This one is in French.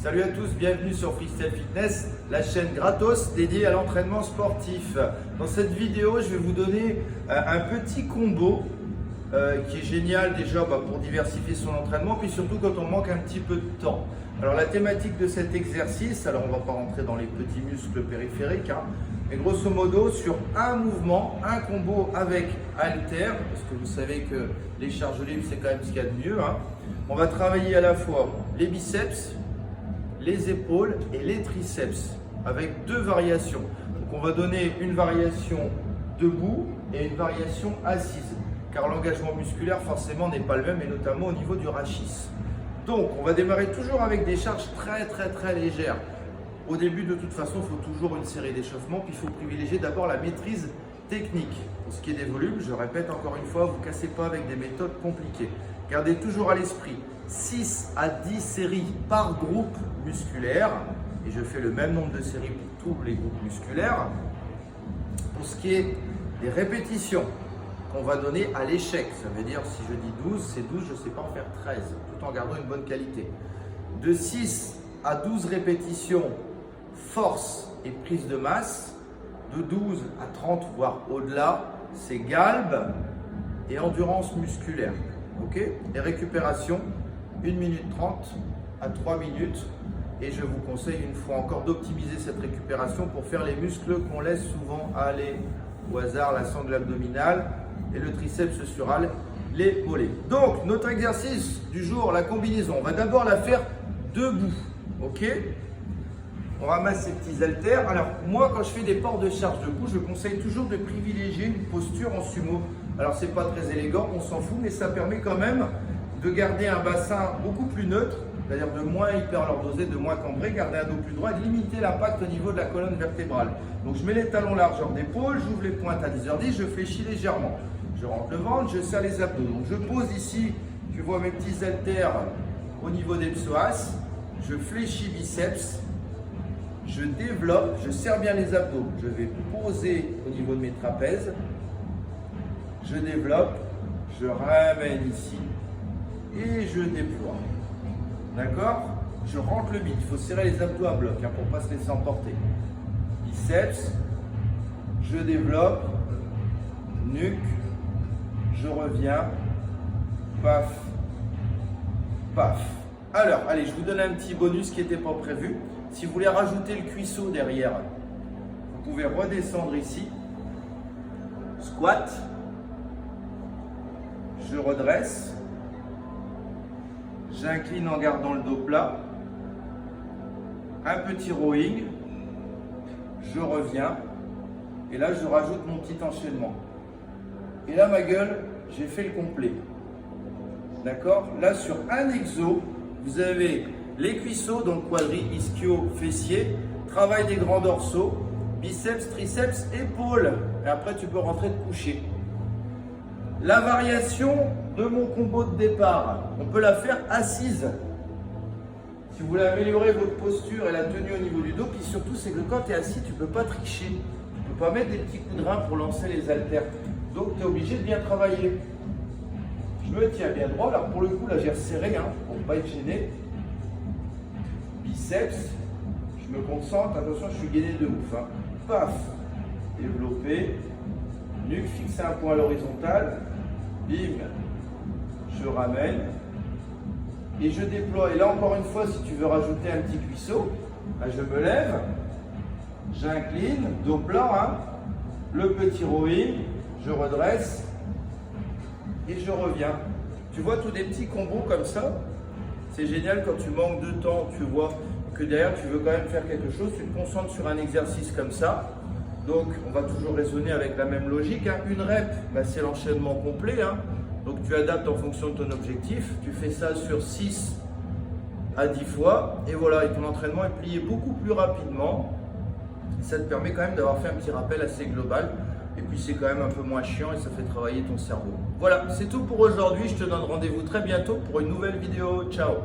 Salut à tous, bienvenue sur Freestyle Fitness, la chaîne gratos dédiée à l'entraînement sportif. Dans cette vidéo, je vais vous donner un petit combo qui est génial déjà pour diversifier son entraînement, puis surtout quand on manque un petit peu de temps. Alors la thématique de cet exercice, alors on ne va pas rentrer dans les petits muscles périphériques, mais grosso modo sur un mouvement, un combo avec halter, parce que vous savez que les charges libres c'est quand même ce qu'il y a de mieux. On va travailler à la fois les biceps, les épaules et les triceps avec deux variations. Donc on va donner une variation debout et une variation assise, car l'engagement musculaire forcément n'est pas le même, et notamment au niveau du rachis. Donc on va démarrer toujours avec des charges très légères. Au début, de toute façon, il faut toujours une série d'échauffements, puis il faut privilégier d'abord la maîtrise technique. Pour ce qui est des volumes, je répète encore une fois, vous ne cassez pas avec des méthodes compliquées. Gardez toujours à l'esprit 6 à 10 séries par groupe musculaire, et je fais le même nombre de séries pour tous les groupes musculaires. Pour ce qui est des répétitions qu'on va donner à l'échec, ça veut dire si je dis 12, c'est 12, je ne sais pas en faire 13, tout en gardant une bonne qualité. De 6 à 12 répétitions, force et prise de masse. De 12 à 30, voire au-delà, c'est galbe et endurance musculaire. Okay, et récupération, 1 minute 30 à 3 minutes. Et je vous conseille une fois encore d'optimiser cette récupération pour faire les muscles qu'on laisse souvent aller au hasard, la sangle abdominale et le triceps sural, les mollets. Donc, notre exercice du jour, la combinaison, on va d'abord la faire debout. Ok, on ramasse ces petits haltères. Alors moi, quand je fais des ports de charge debout, je conseille toujours de privilégier une posture en sumo. Alors c'est pas très élégant, on s'en fout, mais ça permet quand même de garder un bassin beaucoup plus neutre, c'est-à-dire de moins hyperlordosé, de moins cambré, garder un dos plus droit et de limiter l'impact au niveau de la colonne vertébrale. Donc je mets les talons largeur d'épaule, j'ouvre les pointes à 10h10, je fléchis légèrement. Je rentre le ventre, je serre les abdos. Donc je pose ici, tu vois mes petits haltères au niveau des psoas. Je fléchis biceps, je développe, je serre bien les abdos. Je vais poser au niveau de mes trapèzes, je développe, je ramène ici et je déploie. D'accord? Je rentre le bide, il faut serrer les abdos à bloc pour ne pas se laisser emporter. Biceps, je développe, nuque, je reviens, paf, paf. Alors, allez, je vous donne un petit bonus qui n'était pas prévu. Si vous voulez rajouter le cuisseau derrière, vous pouvez redescendre ici. Squat. Je redresse. J'incline en gardant le dos plat. Un petit rowing. Je reviens. Et là, je rajoute mon petit enchaînement. Et là, ma gueule, j'ai fait le complet. D'accord? Là, sur un exo, vous avez les cuisseaux, donc quadri, ischio, fessier, travail des grands dorsaux, biceps, triceps, épaules. Et après, tu peux rentrer te coucher. La variation de mon combo de départ, on peut la faire assise. Si vous voulez améliorer votre posture et la tenue au niveau du dos, puis surtout, c'est que quand tu es assis, tu ne peux pas tricher. Tu ne peux pas mettre des petits coups de rein pour lancer les haltères. Donc, tu es obligé de bien travailler. Je me tiens bien droit. Alors, pour le coup, là, j'ai resserré pour ne pas être gêné. Biceps, je me concentre, attention, je suis gainé de ouf. Paf, développer, nuque, fixer un point à l'horizontale, bim, je ramène et je déploie. Et là, encore une fois, si tu veux rajouter un petit cuisseau, je me lève, j'incline, dos plat, le petit rowing, je redresse et je reviens. Tu vois, tous des petits combos comme ça. C'est génial quand tu manques de temps, tu vois que derrière tu veux quand même faire quelque chose, tu te concentres sur un exercice comme ça. Donc on va toujours raisonner avec la même logique. Une rep, c'est l'enchaînement complet. Donc tu adaptes en fonction de ton objectif. Tu fais ça sur 6 à 10 fois. Et voilà, et ton entraînement est plié beaucoup plus rapidement. Ça te permet quand même d'avoir fait un petit rappel assez global. Et puis c'est quand même un peu moins chiant et ça fait travailler ton cerveau. Voilà, c'est tout pour aujourd'hui. Je te donne rendez-vous très bientôt pour une nouvelle vidéo. Ciao!